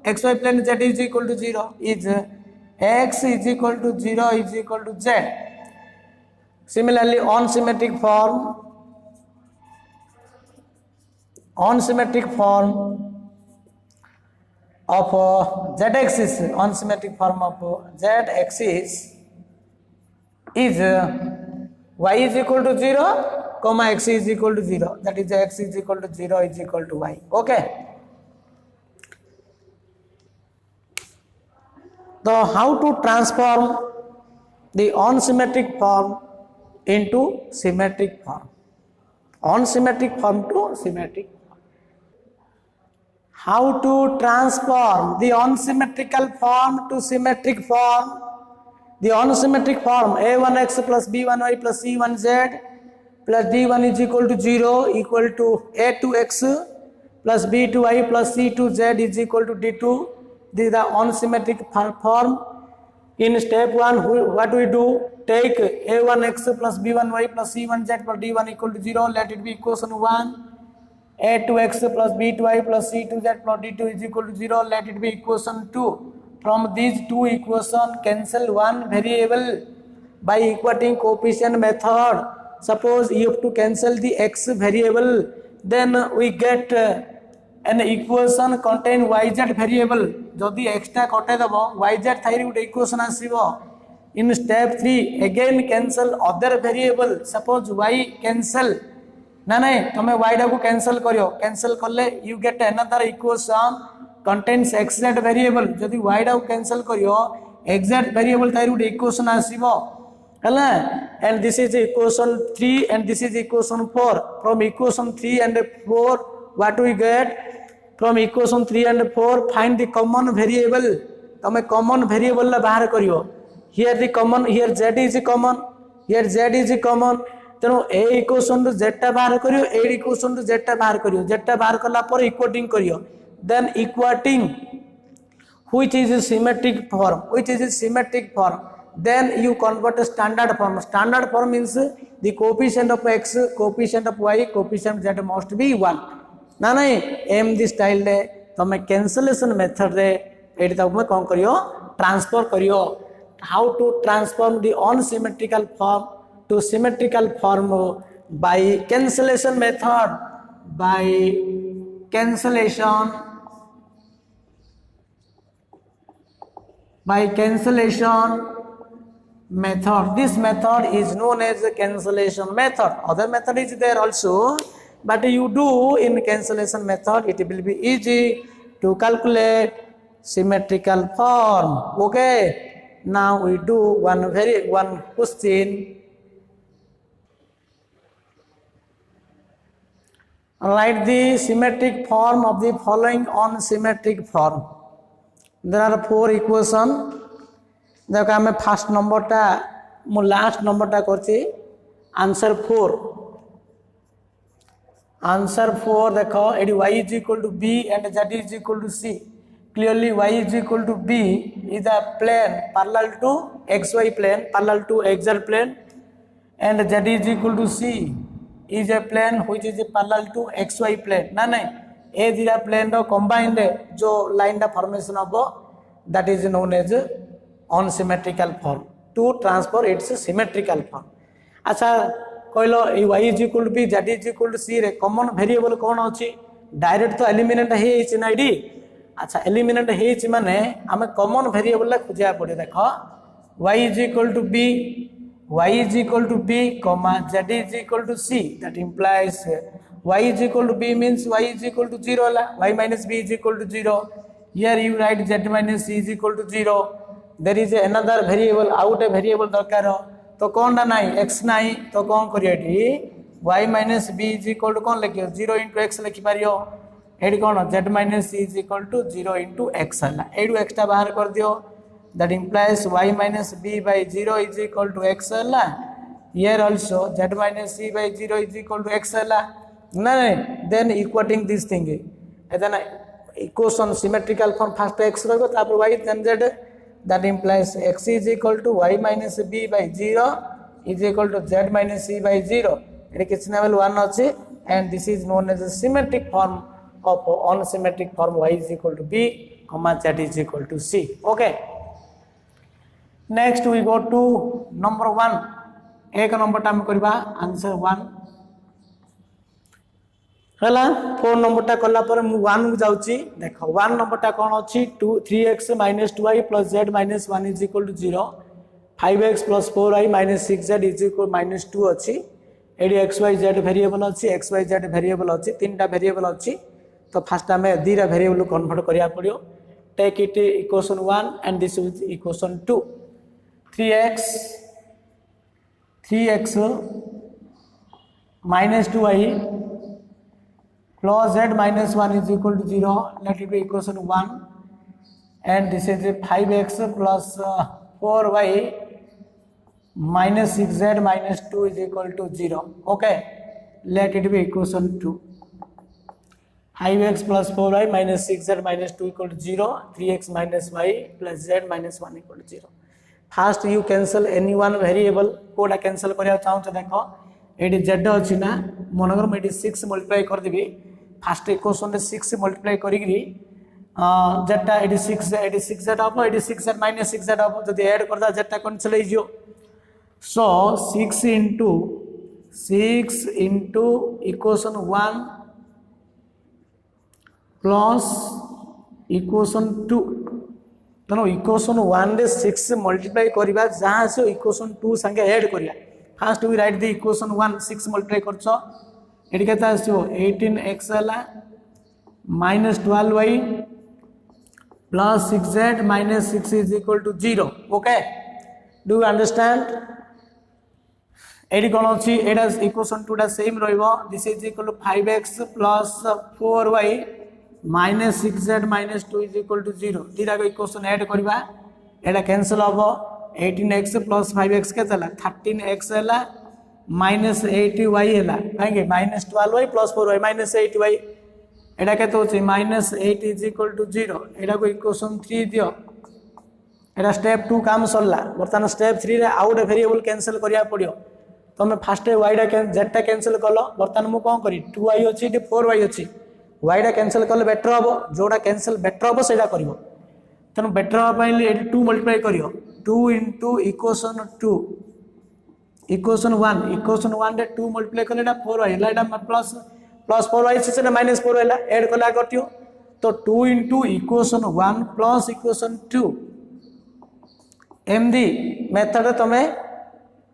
xy plane z is equal to 0, is x is equal to 0 is equal to z. Similarly unsymmetric form of z-axis, unsymmetric form of z-axis is y is equal to 0 comma x is equal to 0, that is x is equal to 0 is equal to y. Okay. So how to transform the unsymmetric form into symmetric form? Unsymmetric form to symmetric form. How to transform the unsymmetrical form to symmetric form? The unsymmetric form a1x plus b1y plus c1z plus d1 is equal to 0 equal to a2x plus b2y plus c2z is equal to d2. This is the unsymmetric form. In step 1, what we do? Take a1x plus b1y plus c1z plus d1 equal to 0. Let it be equation 1. a2x plus b2y plus c2z plus d2 is equal to 0. Let it be equation 2. From these two equations, cancel one variable by equating coefficient method. Suppose you have to cancel the x variable, then we get an equation contain yz variable. Jodi x ta kate dabo yz thairi gote equation asibo. In step 3 again cancel other variable. Suppose y cancel na nahi tome y da ko cancel kariyo, cancel karle you get another equation contains xz variable. Jodi y da ko cancel kariyo xz variable thairi gote equation asibo. And this is equation 3 and this is equation 4. From equation 3 and 4 what we get? From equation 3 and 4 find the common variable. तमे common variable ला बाहर करियो. Here the common, here z is common, here z is common. तेणु ए equation two z टा बाहर करियो, ए equation two z टा बाहर करियो. z टा बाहर करला पर इक्वेटिंग करियो. Then equating which is a symmetric form, then you convert a standard form. Standard form means the coefficient of x, coefficient of y, coefficient z must be 1. ना नहीं एम दी स्टाइल रे तमे cancellation method रे eighty तमे कोन करियो transfer करियो. How to transform the unsymmetrical form to symmetrical form by cancellation method. By cancellation method. This method is known as the cancellation method. Other method is there also, but you do in cancellation method, it will be easy to calculate symmetrical form. Okay, now we do one question. Write the symmetric form of the following on symmetric form. There are 4 equations. देखो आम fast नंबरटा मु last नंबरटा करछि answer 4 देखो AD y is equal to b and z is equal to c. Clearly y is equal to b is a plane parallel to xy plane, parallel to xz plane, and z is equal to c is a plane which is parallel to xy plane. ना नहीं ए दिरा plane रो combined जो line दा formation होबो that is known as on symmetrical form to transfer its symmetrical form. अच्छा कहलो ए y is equal to b z is equal to c रे common variable कोन अछि direct तो एलिमिनेट हे छि ना इडी. अच्छा एलिमिनेट हे छि माने हमें कॉमन वेरिएबल ला खोजिया पड़े. देखो y is equal to b comma z is equal to c. That implies y is equal to b means y is equal to 0 la, y minus b is equal to 0. Here you write z minus c is equal to 0. There is another variable, out a variable दरकार हो तो कौन ना नहीं x नहीं तो कौन करियो एठी y minus b is equal to कौन लिखियो 0 into x लिखि पारियो. एठी कौन z minus c is equal to 0 into x हला. एडू x टा बाहर कर दियो. That implies y minus b by 0 is equal to x हला. Here also z minus c by 0 is equal to x हला. नहीं then equating this thing एदना equation symmetrical form first x रहबो तापर y then z. That implies x is equal to y minus b by 0 is equal to z minus c by 0. It is level 1 अछि, and this is known as a symmetric form of unsymmetric form y is equal to b comma z is equal to c. Okay, next we go to number 1. एक number time करबा answer 1 हला. 4 number टा करला पर मु 1 को जाउची. देखो 1 नंबर टा कोन अछि 3x - 2y + z - 1 is equal to 0. 5x + 4y - 6z is equal to -2 अछि. एडी xyz वेरिएबल अछि, xyz वेरिएबल अछि, तीनटा वेरिएबल अछि. तो फर्स्ट हमें दीरा वेरिएबल कन्वर्ट करिया पड़ियो. Take it equation 1 and this is equation 2. 3x - 2y plus z minus 1 is equal to 0. Let it be equation 1, and this is 5x plus 4y minus 6z minus 2 is equal to 0. Okay, let it be equation 2. 5x plus 4y minus 6z minus 2 equal to 0. 3x minus y plus z minus 1 equal to 0. First you cancel any one variable. कोडा cancel करिया चाहू देखो AD z अछि ना मनगर में 6 multiply कर देबी. First equation रे 6 multiply करिगरी जेटा 86 जेटा हो 86 माइनस 6 जेटा हो जदी ऐड करदा जेटा कैंसिल हो जियो. सो 6 into इक्वेशन 1 प्लस इक्वेशन 2. तनो इक्वेशन 1 रे 6 मल्टीप्लाई करिबा जहां से इक्वेशन 2 संगे ऐड करिया. First we write the equation 1 6 multiply करछो एडी केता आसीबो 18x हला minus 12y plus 6z minus 6 is equal to 0. Okay, do you understand? एडी कोन अछि एडा इक्वेशन 2 दा सेम रहइबो. This is equal to 5x plus 4y minus 6z minus 2 is equal to 0. दिरा को इक्वेशन ऐड करबा एडा कैंसिल होबो. 18x plus 5x केतला 13x हला minus 80y हला काहे minus 12y plus 4y minus 80y एडा केतो होछि minus 8 is equal to 0. एडा को इक्वेशन 3 दियो. एडा स्टेप 2 काम सरला. बर्तन स्टेप 3 रे आउट वेरिएबल कैंसिल करिया पड़ियो. तमे फर्स्ट y डा z टा कैंसिल करलो. बर्तन मु कोन करी 2y अछि 4y अछि. y डा कैंसिल करले बेटर हबो. जोडा कैंसिल बेटर हबो सेडा करिवो. तनु बेटर हबा पइले 2 मल्टीप्लाई करियो. 2 into equation 2 इक्वेशन 1 रे 2 मल्टीप्लाई कले 4y एला प्लस प्लस 4y से माइनस 4 एला ऐड कला कटियो तो 2 into इक्वेशन 1 प्लस इक्वेशन 2 एमदी मेथड तमे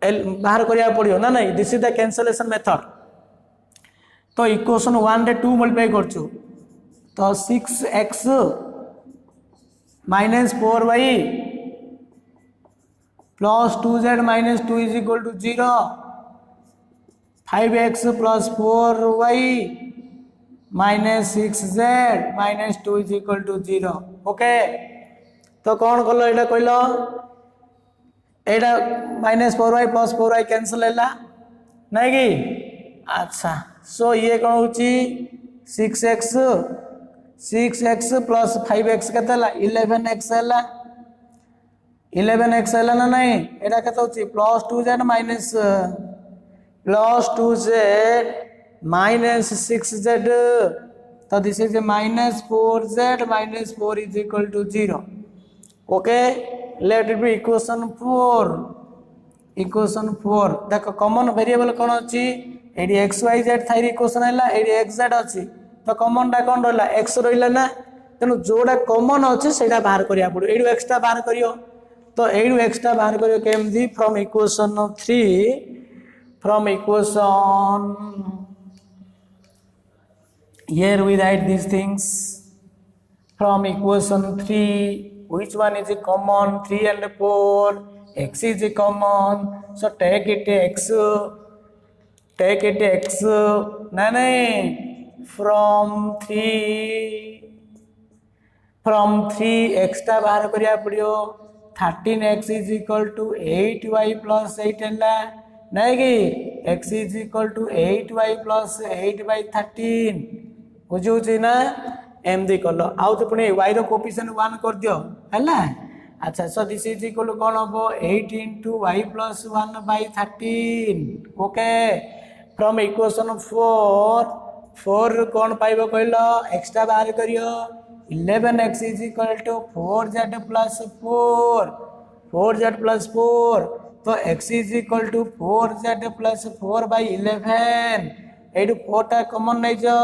बाहर करिया पड़ियो ना नहीं this is the cancellation method तो इक्वेशन 1 रे 2 मल्टीप्लाई करछु तो 6x minus 4y plus 2z minus 2 is equal to 0 5x plus 4y minus 6z minus 2 is equal to 0 okay तो कौन कल एटा कहलो एटा minus 4y plus 4y cancel है नहीं कि अच्छा सो ये कौन होची 6x प्लस 5x केते 11x है 11x है ना नहीं एटा केते होची plus 2z minus plus 2z minus 6z तो this is minus 4z minus 4 is equal to 0 okay let it be equation 4 देखो कॉमन वेरिएबल कौन अच्छी एडी एक्स वाई जेड थाई इक्वेशन है एडी एक्स जेड अच्छी तो कॉमन टा कौन रहा एक्स रहा ना तेणु जोड़ा कॉमन अच्छे से बाहर करिया पड़ो एडू एक्सट्रा बाहर करियो तो एडू एक्सट्रा बाहर करियो केमदी from equation 3 from equation here we write these things from equation 3 which one is a common 3 and 4 x is a common so take it x nahin from 3 extra bahar kariya padiyo 13x is equal to 8y plus 8 hela nahi ki x is equal to 8y plus 8 by 13 बुझे ना एमदी कल आउ तो पुणी y रो coefficient 1 कर दियो हैला अच्छा so this is equal to कोन हो 8 into y plus 1 by 13 okay from equation 4 कौन पाइबो कहलो एक्स्ट्रा बाहर करियो 11x is equal to 4z plus 4 तो x is equal to 4z plus 4 by 11 एडू 4 टा कॉमन नहीं जो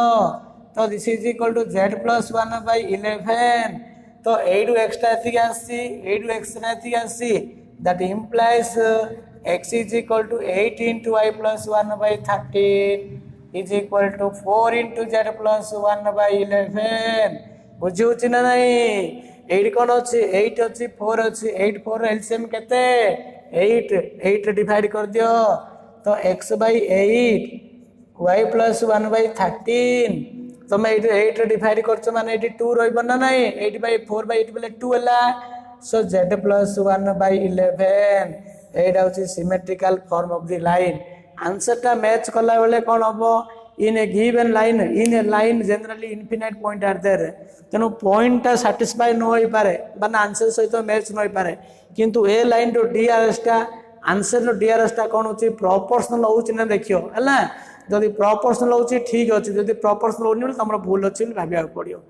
तो this is equal to z plus 1 by 11 तो 8 extra that implies x is equal to 8 into y plus 1 by 13 is equal to 4 into z plus 1 by 11 बुझी ना नहीं 8 कौन अच्छी 8 अच्छी 4 अच्छी 8 4 एलसीएम केते 8 डिवाइड कर दियो तो x by 8 y plus 1 by 13 तुम 8 डिवाइड कर माने 2 रही ना नहीं 8 by 4 by 8 बोले 2 है सो z प्लस 1 by 11 एटा होची symmetrical form of the line answer टा मैच कला बेले कौन हम in a given line generally infinite point are there तेणु पॉइंट टा सैटिस्फाई न होई पारे माने आंसर सहित मैच न होई पारे किंतु ए लाइन रो डीआरएस टा आंसर रो डीआरएस टा कौन होची प्रोपोर्शनल होची ना देखियो हला जदि प्रोपोर्शनल होची ठीक अछि जदि प्रोपोर्शनल होनी तमरा भूल अछि भाबिया पड़ियो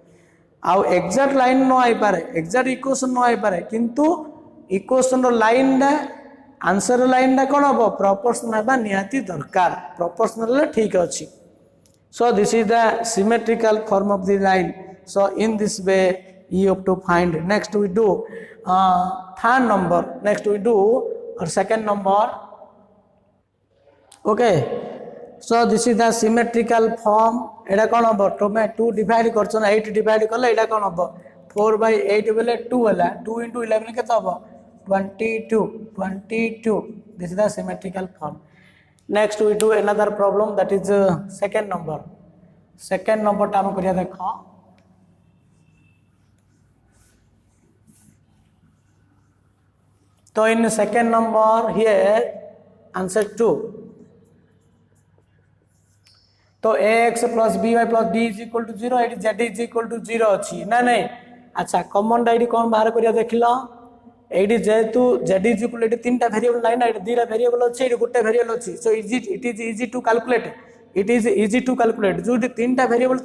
आउ एग्जैक्ट लाइन न आइ पारे एग्जैक्ट इक्वेशन न आइ पारे किंतु इक्वेशन रो लाइन दा आंसर रो लाइन दा कोन हो प्रोपोर्शनल बा निहाती दरकार प्रोपोर्शनल ठीक अछि सो this is the symmetrical form of the line so in this way you have to find next we do third number next we do or second number okay so this is the symmetrical form एटा कौन हम तुम 2 divide कर 8 divide कले एटा कौन हम 4 by 8 बेले 2 है 2 into 11 के हम 22 this is the symmetrical form next we do another problem that is second number टा हम करिया देखो तो इन second number here answer 2 तो ax plus by plus d is equal to 0 eighty z is equal to 0 अच्छी ना नहीं अच्छा कॉमन डाइडी कौन बाहर करिया देखिलो एटी जेतु z is equal एटी तीनटा वेरिएबल नाही ना एटी दीटा वेरिएबल अच्छी एटी गुटे वेरिएबल अच्छी so it is easy to calculate जो तीनटा वेरिएबल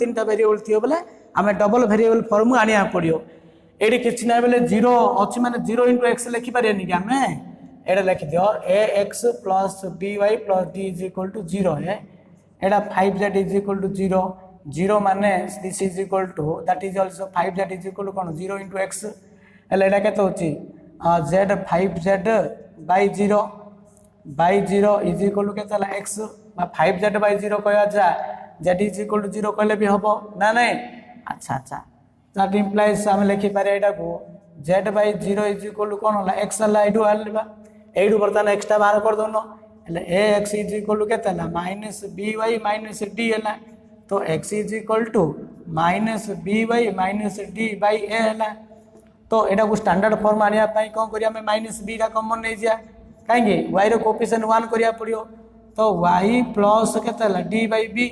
थियो बोले आमे डबल वेरिएबल फॉर्म आनिया पड़ियो एटी किछि ना बेले 0 अच्छी माने 0 into x लिखि पारेनी कि आमे एटा लिख दियो ax plus by plus d is equal to 0 है एटा 5z इज इक्वल टू 0 0 माने this is equal to that is also 5z is equal to कोन 0 इनटू x एला एटा केते होची z 5z by 0 is equal to केते ला x 5z by 0 कहया जा z इज इक्वल टू 0 कहले भी हबो ना नहीं अच्छा अच्छा दैट इंप्लाइज हम लिखि पारे एटा को z by 0 is equal to कोन होला x ला इडू आलबा एडू बर्तन एक्स्ट्रा बाहर कर दोनो એટલે ax इज इक्वल टू केते ला माइनस by माइनस d हैला तो x is equal to minus by minus d by a हैला तो एटा को स्टैंडर्ड फॉर्म आनिया पई कोन करिया में माइनस b रा कॉमन नै जिया काहेंगे y रो कोएफिशिएंट 1 करिया पड़ियो तो y प्लस केते ला d by b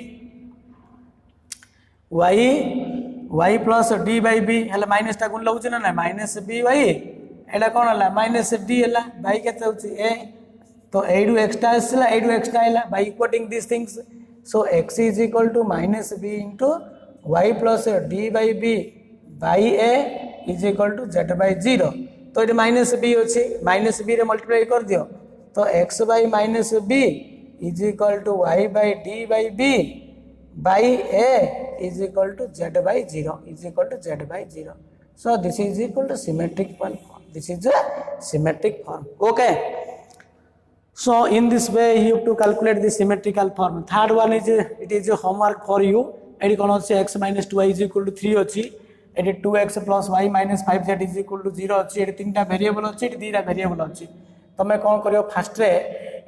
y plus d by b हैला माइनस ता गुण लउछ ना माइनस b y एटा कोन हला माइनस d हला y केते होची a तो एडू एक्स्ट्रा आसला एडू एक्स्ट्रा आइला by equating this things so x is equal to minus b into y plus d by b by a is equal to z by 0 तो ये माइनस b होची माइनस b रे multiply कर दियो तो x by minus b is equal to y by d by b by a is equal to z by 0 is equal to z by 0 so this is equal to symmetric form this is a symmetric form okay so in this way you have to calculate the symmetrical form third one is it is a homework for you एडी कोन अछि x minus 2y is equal to 3 अछि एडी 2x plus y minus 5z is equal to 0 अछि AD तीनटा variable अछि AD दीटा variable अछि तमे कोन करियो फर्स्ट रे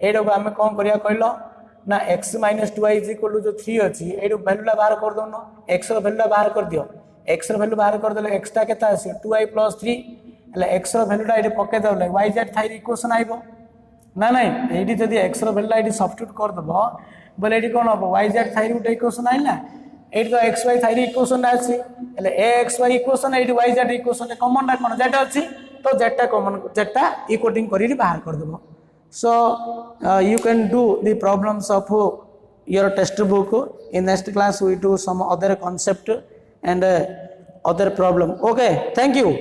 एडो को हमें कोन करिया कहलो ना x minus 2y is equal to जो 3 अछि एडो वैल्यू ला बाहर कर दोनो x रो वैल्यू ला बाहर कर दियो x रो वैल्यू बाहर कर देले x ता केता अछि 2y plus 3 એટલે x रो वैल्यू ला एडे पके दले yz थाई इक्वेशन आइबो ना नहीं एडी जदी x रो वैल्यू ला एडी सब्स्टिट्यूट कर दबो बोले एडी कोन हो yz थाई उटे इक्वेशन आइला एडी तो xy थाई इक्वेशन आछि એટલે axy इक्वेशन एडी yz इक्वेशन कॉमन ला कोन z अछि तो z ता कॉमन z ता इक्वेटिंग करी बाहर कर दबो so you can do the problems of your textbook in next class we do some other concept and other problem okay thank you